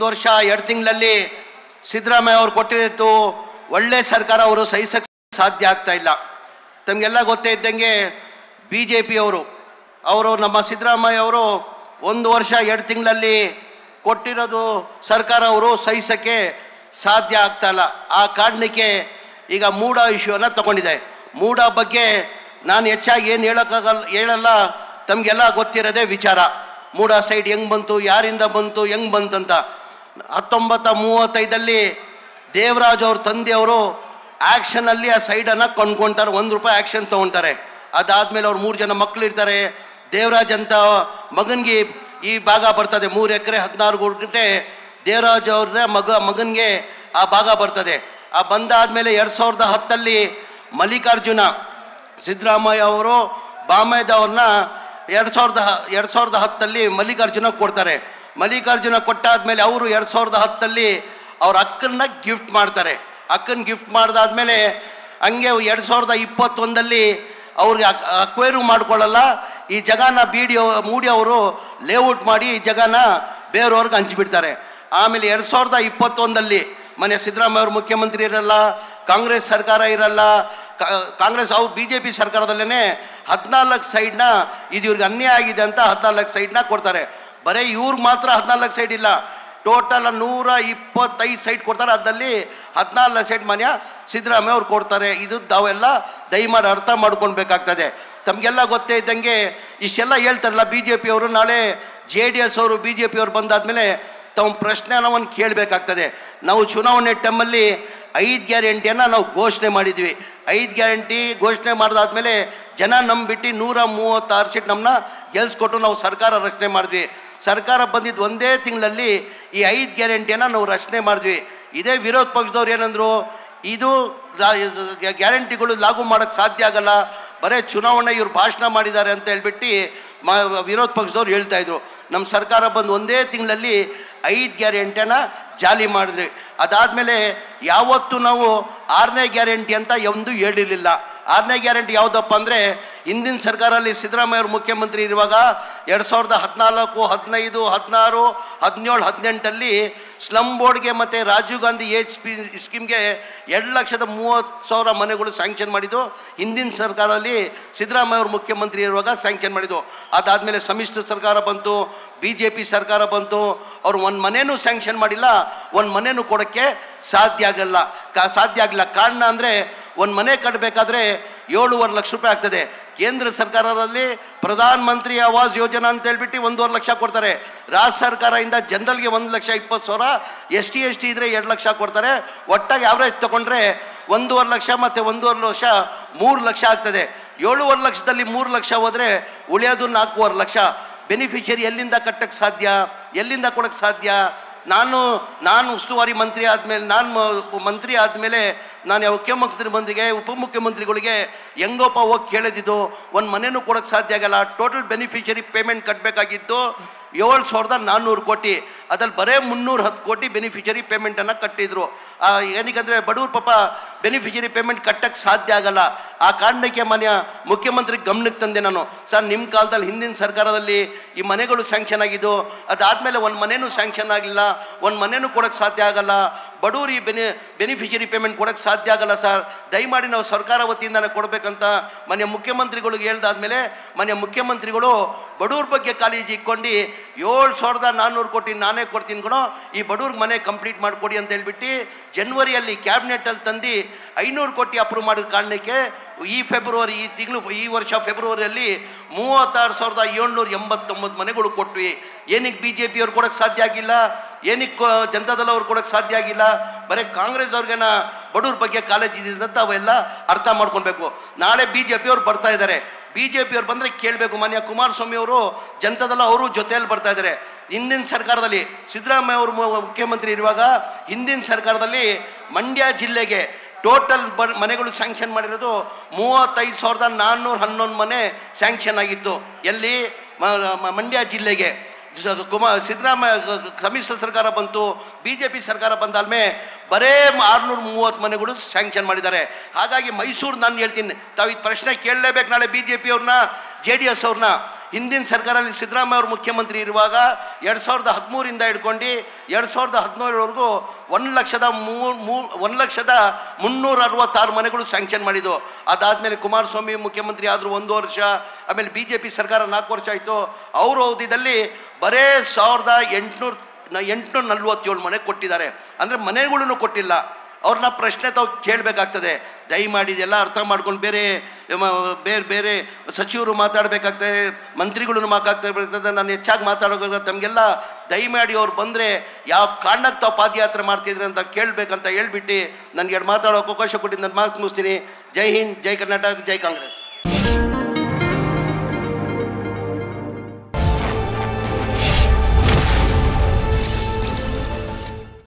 1 ವರ್ಷ 2 ತಿಂಗಳಲ್ಲಿ ಸಿದ್ದರಾಮಯ್ಯ ಅವರು ಕೊಟ್ಟಿದ್ದು ಒಳ್ಳೆ ಸರ್ಕಾರ ಅವರು ಸಹಿಸಕ್ಕೆ ಸಾಧ್ಯ ಆಗ್ತಾ ಇಲ್ಲ. ತಮಗೆಲ್ಲ ಗೊತ್ತೇ ಇದ್ದಂಗೆ BJP ಅವರು ನಮ್ಮ ಸಿದ್ದರಾಮಯ್ಯ ಅವರು 1 ವರ್ಷ 2 ತಿಂಗಳಲ್ಲಿ ಕೊಟ್ಟಿರೋದು ಸರ್ಕಾರ ಅವರು ಸಹಿಸಕ್ಕೆ ಸಾಧ್ಯ ಆಗ್ತಾ ಇಲ್ಲ. ಆ ಕಾರಣಕ್ಕೆ ಈಗ ಮೂಡ ಇಶ್ಯೂನ ತಗೊಂಡಿದೆ. ಮೂಡ ಬಗ್ಗೆ ನಾನು ಹೆಚ್ಚಾಗಿ ಏನು ಹೇಳಲ್ಲ, ತಮಗೆಲ್ಲ ಗೊತ್ತಿರೋದೇ ವಿಚಾರ. ಮೂಡ ಸೈಡ್ ಹೆಂಗೆ ಬಂತು, ಯಾರಿಂದ ಬಂತು, ಹೆಂಗೆ ಬಂತಂತ. 1935 ದೇವರಾಜ್ ಅವ್ರ ತಂದೆಯವರು ಆ್ಯಕ್ಷನಲ್ಲಿ ಆ ಸೈಡನ್ನು ಕೊಂಡ್ಕೊಳ್ತಾರೆ, ₹1 ಆ್ಯಕ್ಷನ್ ತೊಗೊಳ್ತಾರೆ. ಅದಾದಮೇಲೆ ಅವ್ರು 3 ಜನ ಮಕ್ಕಳು ಇರ್ತಾರೆ. ದೇವರಾಜ್ ಅಂತ ಮಗನಿಗೆ ಈ ಭಾಗ ಬರ್ತದೆ, 3 ಎಕರೆ 16 ಗುಂಟೆ ದೇವರಾಜ್ ಅವ್ರ ಮಗನಿಗೆ ಆ ಭಾಗ ಬರ್ತದೆ. ಆ ಬಂದಾದಮೇಲೆ 2010 ಮಲ್ಲಿಕಾರ್ಜುನ ಸಿದ್ದರಾಮಯ್ಯ ಅವರು ಬಾಮೈದವ್ರನ್ನ 2010 ಮಲ್ಲಿಕಾರ್ಜುನ ಕೊಡ್ತಾರೆ. ಮಲ್ಲಿಕಾರ್ಜುನ ಕೊಟ್ಟಾದ್ಮೇಲೆ ಅವರು 2010 ಅವ್ರ ಅಕ್ಕನ್ನ ಗಿಫ್ಟ್ ಮಾಡ್ತಾರೆ. ಅಕ್ಕನ ಗಿಫ್ಟ್ ಮಾಡಿದಾದ್ಮೇಲೆ ಹಂಗೆ 2021 ಅವ್ರಿಗೆ ಅಕ್ವೈರು ಮಾಡ್ಕೊಳ್ಳಲ್ಲ. ಈ ಜಗನ ಮೂಡಿ ಅವರು ಲೇಔಟ್ ಮಾಡಿ ಈ ಜಗನ ಬೇರೆಯವ್ರಿಗೆ ಹಂಚಿಬಿಡ್ತಾರೆ. ಆಮೇಲೆ 2021 ಮನೆ ಸಿದ್ದರಾಮಯ್ಯ ಅವರು ಮುಖ್ಯಮಂತ್ರಿ ಇರಲ್ಲ, ಕಾಂಗ್ರೆಸ್ ಸರ್ಕಾರ ಇರಲ್ಲ. ಕಾಂಗ್ರೆಸ್ ಅವ್ರು BJP ಸರ್ಕಾರದಲ್ಲೇ 14 ಸೈಡ್ನ ಇದು ಇವ್ರಿಗೆ ಅನ್ಯಾಯ ಆಗಿದೆ ಅಂತ 14 ಸೈಡ್ನ ಕೊಡ್ತಾರೆ. ಬರೀ ಇವ್ರಿಗೆ ಮಾತ್ರ 14 ಸೈಡ್ ಇಲ್ಲ, ಟೋಟಲ್ 125 ಸೈಡ್ ಕೊಡ್ತಾರೆ. ಅದರಲ್ಲಿ 14 ಸೈಡ್ ಮನೆ ಸಿದ್ದರಾಮಯ್ಯ ಅವ್ರು ಕೊಡ್ತಾರೆ. ಇದು ತಾವೆಲ್ಲ ದಯಮಾಡಿ ಅರ್ಥ ಮಾಡ್ಕೊಳ್ಬೇಕಾಗ್ತದೆ. ತಮಗೆಲ್ಲ ಗೊತ್ತೇ ಇದ್ದಂಗೆ ಇಷ್ಟೆಲ್ಲ ಹೇಳ್ತಾರಲ್ಲ BJP ಅವರು, ನಾಳೆ JDS ಅವರು BJP ಅವರು ಬಂದಾದ್ಮೇಲೆ ತಮ್ಮ ಪ್ರಶ್ನೆನ ಒಂದು ಕೇಳಬೇಕಾಗ್ತದೆ. ನಾವು ಚುನಾವಣೆ ಟೈಮಲ್ಲಿ 5 ಗ್ಯಾರಂಟಿಯನ್ನು ನಾವು ಘೋಷಣೆ ಮಾಡಿದ್ವಿ. 5 ಗ್ಯಾರಂಟಿ ಘೋಷಣೆ ಮಾಡಿದಾದ್ಮೇಲೆ ಜನ ನಂಬಿಟ್ಟು 136 ಸೀಟ್ ನಮ್ಮನ್ನ ಗೆಲ್ಸ್ಕೊಟ್ಟು ನಾವು ಸರ್ಕಾರ ರಚನೆ ಮಾಡಿದ್ವಿ. ಸರ್ಕಾರ ಬಂದಿದ್ದು 1 ತಿಂಗಳಲ್ಲಿ ಈ 5 ಗ್ಯಾರಂಟಿಯನ್ನು ನಾವು ರಚನೆ ಮಾಡಿದ್ವಿ. ಇದೇ ವಿರೋಧ ಪಕ್ಷದವ್ರು ಏನಂದ್ರು, ಇದು ಗ್ಯಾರಂಟಿಗಳು ಲಾಗು ಮಾಡೋಕ್ಕೆ ಸಾಧ್ಯ ಆಗಲ್ಲ, ಬರೀ ಚುನಾವಣೆ ಇವ್ರು ಭಾಷಣ ಮಾಡಿದ್ದಾರೆ ಅಂತ ಹೇಳ್ಬಿಟ್ಟು ವಿರೋಧ ಪಕ್ಷದವ್ರು ಹೇಳ್ತಾ ಇದ್ರು. ನಮ್ಮ ಸರ್ಕಾರ ಬಂದು 1 ತಿಂಗಳಲ್ಲಿ 5 ಗ್ಯಾರಂಟಿಯನ್ನು ಜಾರಿ ಮಾಡಿದ್ವಿ. ಅದಾದಮೇಲೆ ಯಾವತ್ತೂ ನಾವು 6ನೇ ಗ್ಯಾರಂಟಿ ಅಂತ ಒಂದು ಹೇಳಿರಲಿಲ್ಲ. 6ನೇ ಗ್ಯಾರಂಟಿ ಯಾವುದಪ್ಪ ಅಂದರೆ, ಹಿಂದಿನ ಸರ್ಕಾರದಲ್ಲಿ ಸಿದ್ದರಾಮಯ್ಯ ಅವರು ಮುಖ್ಯಮಂತ್ರಿ ಇರುವಾಗ 2014, 15, 16, 17, 18 ಸ್ಲಮ್ ಬೋರ್ಡ್ಗೆ ಮತ್ತು ರಾಜೀವ್ ಗಾಂಧಿ HP ಸ್ಕೀಮ್ಗೆ 2,30,000 ಮನೆಗಳು ಸ್ಯಾಂಕ್ಷನ್ ಮಾಡಿದ್ದು ಹಿಂದಿನ ಸರ್ಕಾರದಲ್ಲಿ ಸಿದ್ದರಾಮಯ್ಯ ಅವರು ಮುಖ್ಯಮಂತ್ರಿ ಇರುವಾಗ ಸ್ಯಾಂಕ್ಷನ್ ಮಾಡಿದ್ದು. ಅದಾದಮೇಲೆ ಸಮ್ಮಿಶ್ರ ಸರ್ಕಾರ ಬಂತು, BJP ಸರ್ಕಾರ ಬಂತು, ಅವ್ರು ಒಂದು ಮನೆಯೂ ಸ್ಯಾಂಕ್ಷನ್ ಮಾಡಿಲ್ಲ, ಒಂದು ಮನೆಯೂ ಕೊಡೋಕ್ಕೆ ಸಾಧ್ಯ ಆಗಿಲ್ಲ. ಕಾರಣ ಅಂದರೆ ಒಂದು ಮನೆ ಕಟ್ಟಬೇಕಾದ್ರೆ 7.5 ಲಕ್ಷ ರೂಪಾಯಿ ಆಗ್ತದೆ. ಕೇಂದ್ರ ಸರ್ಕಾರದಲ್ಲಿ ಪ್ರಧಾನ ಮಂತ್ರಿ ಆವಾಸ್ ಯೋಜನಾ ಅಂತ ಹೇಳ್ಬಿಟ್ಟು 1.5 ಲಕ್ಷ ಕೊಡ್ತಾರೆ. ರಾಜ್ಯ ಸರ್ಕಾರದಿಂದ ಜನರಲ್ಗೆ 1,20,000, ST ಇದ್ರೆ 2 ಲಕ್ಷ ಕೊಡ್ತಾರೆ. ಒಟ್ಟಾಗಿ ಆವ್ರೇಜ್ ತಗೊಂಡ್ರೆ 1.5 ಲಕ್ಷ ಮತ್ತು 1.5 ಲಕ್ಷ 3 ಲಕ್ಷ ಆಗ್ತದೆ. 7.5 ಲಕ್ಷದಲ್ಲಿ 3 ಲಕ್ಷ ಹೋದರೆ ಉಳಿಯೋದು 4.5 ಲಕ್ಷ. ಬೆನಿಫಿಷರಿ ಎಲ್ಲಿಂದ ಕಟ್ಟಕ್ಕೆ ಸಾಧ್ಯ, ಎಲ್ಲಿಂದ ಕೊಡಕ್ಕೆ ಸಾಧ್ಯ? ನಾನು ಉಸ್ತುವಾರಿ ಮಂತ್ರಿ ಆದಮೇಲೆ, ಮಂತ್ರಿ ಆದಮೇಲೆ ನಾನು ಮುಖ್ಯಮಂತ್ರಿ ಮಂತ್ರಿಗೆ ಉಪಮುಖ್ಯಮಂತ್ರಿಗಳಿಗೆ ಹೆಂಗೋಪ ಹೋಗಿ ಕೇಳಿದ್ದು, ಒಂದು ಮನೆಯೂ ಕೊಡೋಕ್ಕೆ ಸಾಧ್ಯ ಆಗಲ್ಲ. ಟೋಟಲ್ ಬೆನಿಫಿಷರಿ ಪೇಮೆಂಟ್ ಕಟ್ಟಬೇಕಾಗಿದ್ದು 7,400 ಕೋಟಿ, ಅದ್ರಲ್ಲಿ ಬರೇ 310 ಕೋಟಿ ಬೆನಿಫಿಷರಿ ಪೇಮೆಂಟನ್ನು ಕಟ್ಟಿದ್ರು. ಏನಕ್ಕಂದರೆ ಬಡವ್ರ ಪಾಪ ಬೆನಿಫಿಷರಿ ಪೇಮೆಂಟ್ ಕಟ್ಟಕ್ಕೆ ಸಾಧ್ಯ ಆಗಲ್ಲ. ಆ ಕಾರಣಕ್ಕೆ ಮುಖ್ಯಮಂತ್ರಿ ಗಮನಕ್ಕೆ ತಂದೆ ನಾನು, ಸರ್ ನಿಮ್ಮ ಕಾಲದಲ್ಲಿ ಹಿಂದಿನ ಸರ್ಕಾರದಲ್ಲಿ ಈ ಮನೆಗಳು ಸ್ಯಾಂಕ್ಷನ್ ಆಗಿದ್ದು, ಅದಾದಮೇಲೆ ಒಂದು ಮನೆಯೂ ಸ್ಯಾಂಕ್ಷನ್ ಆಗಿಲ್ಲ, ಒಂದು ಮನೆಯೂ ಕೊಡೋಕ್ಕೆ ಸಾಧ್ಯ ಆಗಲ್ಲ, ಬಡವ್ರು ಈ ಬೆನಿಫಿಷರಿ ಪೇಮೆಂಟ್ ಕೊಡೋಕ್ಕೆ ಸಾಧ್ಯ ಆಗಲ್ಲ ಸರ್, ದಯಮಾಡಿ ನಾವು ಸರ್ಕಾರ ವತಿಯಿಂದನೇ ಕೊಡಬೇಕಂತ ಮುಖ್ಯಮಂತ್ರಿಗಳಿಗೆ ಹೇಳ್ದಾದ್ಮೇಲೆ ಮುಖ್ಯಮಂತ್ರಿಗಳು ಬಡವ್ರ ಬಗ್ಗೆ ಕಾಳಜಿ ಇಟ್ಕೊಂಡು 7,400 ಕೋಟಿ ನಾನೇ ಕೊಡ್ತೀನಿ ಕಣೋ, ಈ ಬಡವ್ರಿಗೆ ಮನೆ ಕಂಪ್ಲೀಟ್ ಮಾಡಿಕೊಡಿ ಅಂತ ಹೇಳ್ಬಿಟ್ಟು ಜನವರಿಯಲ್ಲಿ ಕ್ಯಾಬಿನೆಟಲ್ಲಿ ತಂದು 500 ಕೋಟಿ ಅಪ್ರೂವ್ ಮಾಡಿದ ಕಾರಣಕ್ಕೆ ಈ ವರ್ಷ ಫೆಬ್ರವರಿಯಲ್ಲಿ 36,789 ಮನೆಗಳು ಕೊಟ್ವಿ. ಏನಕ್ಕೆ BJP ಅವ್ರು ಕೊಡೋಕ್ಕೆ ಸಾಧ್ಯ ಆಗಿಲ್ಲ, ಏನಕ್ಕೆ ಜನತಾದಳ ಅವ್ರು ಕೊಡೋಕ್ಕೆ ಸಾಧ್ಯ ಆಗಿಲ್ಲ? ಬರೀ ಕಾಂಗ್ರೆಸ್ ಅವ್ರಿಗೇನ ಬಡವ್ರ ಬಗ್ಗೆ ಕಾಳಜಿ ಇದೆ ಅಂತ ಅವೆಲ್ಲ ಅರ್ಥ ಮಾಡ್ಕೊಳ್ಬೇಕು. ನಾಳೆ BJP ಅವ್ರು ಬರ್ತಾ ಇದ್ದಾರೆ. BJP ಅವ್ರು ಬಂದರೆ ಕೇಳಬೇಕು, ಕುಮಾರಸ್ವಾಮಿ ಅವರು ಜನತಾದಳ ಅವರು ಜೊತೆಯಲ್ಲಿ ಬರ್ತಾ ಇದ್ದಾರೆ. ಹಿಂದಿನ ಸರ್ಕಾರದಲ್ಲಿ ಸಿದ್ದರಾಮಯ್ಯ ಅವರು ಮುಖ್ಯಮಂತ್ರಿ ಇರುವಾಗ ಹಿಂದಿನ ಸರ್ಕಾರದಲ್ಲಿ ಮಂಡ್ಯ ಜಿಲ್ಲೆಗೆ ಟೋಟಲ್ ಮನೆಗಳು ಸ್ಯಾಂಕ್ಷನ್ ಮಾಡಿರೋದು 35,411 ಮನೆ ಸ್ಯಾಂಕ್ಷನ್ ಆಗಿತ್ತು. ಎಲ್ಲಿ? ಮಂಡ್ಯ ಜಿಲ್ಲೆಗೆ. ಸಿದ್ದರಾಮಯ್ಯ ಸಮ್ಮಿಶ್ರ ಸರ್ಕಾರ ಬಂತು, BJP ಸರ್ಕಾರ ಬಂದಾದ್ಮೇಲೆ ಬರೇ 630 ಮನೆಗಳು ಸ್ಯಾಂಕ್ಷನ್ ಮಾಡಿದ್ದಾರೆ. ಹಾಗಾಗಿ ಮೈಸೂರು ನಾನು ಹೇಳ್ತೀನಿ, ತಾವು ಈ ಪ್ರಶ್ನೆ ಕೇಳಲೇಬೇಕು ನಾಳೆ BJP ಅವ್ರನ್ನ, JDS ಅವ್ರನ್ನ. ಹಿಂದಿನ ಸರ್ಕಾರದಲ್ಲಿ ಸಿದ್ದರಾಮಯ್ಯ ಅವರು ಮುಖ್ಯಮಂತ್ರಿ ಇರುವಾಗ 2013 ಹಿಡ್ಕೊಂಡು 2017ವರೆಗೂ 1,366 ಮನೆಗಳು ಸ್ಯಾಂಕ್ಷನ್ ಮಾಡಿದ್ದು. ಅದಾದಮೇಲೆ ಕುಮಾರಸ್ವಾಮಿ ಮುಖ್ಯಮಂತ್ರಿ ಆದರೂ 1 ವರ್ಷ, ಆಮೇಲೆ BJP ಸರ್ಕಾರ 4 ವರ್ಷ ಆಯಿತು. ಅವ್ರ ಅವಧಿಯಲ್ಲಿ ಬರೇ 1847 ಮನೆ ಕೊಟ್ಟಿದ್ದಾರೆ. ಅಂದರೆ ಮನೆಗಳನ್ನು ಕೊಟ್ಟಿಲ್ಲ. ಅವ್ರನ್ನ ಪ್ರಶ್ನೆ ತಾವು ಕೇಳಬೇಕಾಗ್ತದೆ. ದಯಮಾಡಿ ಇದೆಲ್ಲ ಅರ್ಥ ಮಾಡ್ಕೊಂಡು ಬೇರೆ ಬೇರೆ ಸಚಿವರು ಮಾತಾಡಬೇಕಾಗ್ತದೆ, ಮಂತ್ರಿಗಳನ್ನು ಮಾತಾಡ್ಬೇಕಾಗ್ತದೆ. ನಾನು ಹೆಚ್ಚಾಗಿ ಮಾತಾಡೋವಾಗ ತಮಗೆಲ್ಲ ದಯಮಾಡಿ ಅವ್ರು ಬಂದರೆ ಯಾವ ಕಾರಣಕ್ಕೆ ತಾವು ಪಾದಯಾತ್ರೆ ಮಾಡ್ತಿದ್ರಿ ಅಂತ ಕೇಳಬೇಕಂತ ಹೇಳ್ಬಿಟ್ಟು ನನಗೆ ಮಾತಾಡೋಕೆ ಅವಕಾಶ ಕೊಟ್ಟಿದ್ದು ನಾನು ಮಾತು ಮುಗಿಸ್ತೀನಿ. ಜೈ ಹಿಂದ್, ಜೈ ಕರ್ನಾಟಕ, ಜೈ ಕಾಂಗ್ರೆಸ್.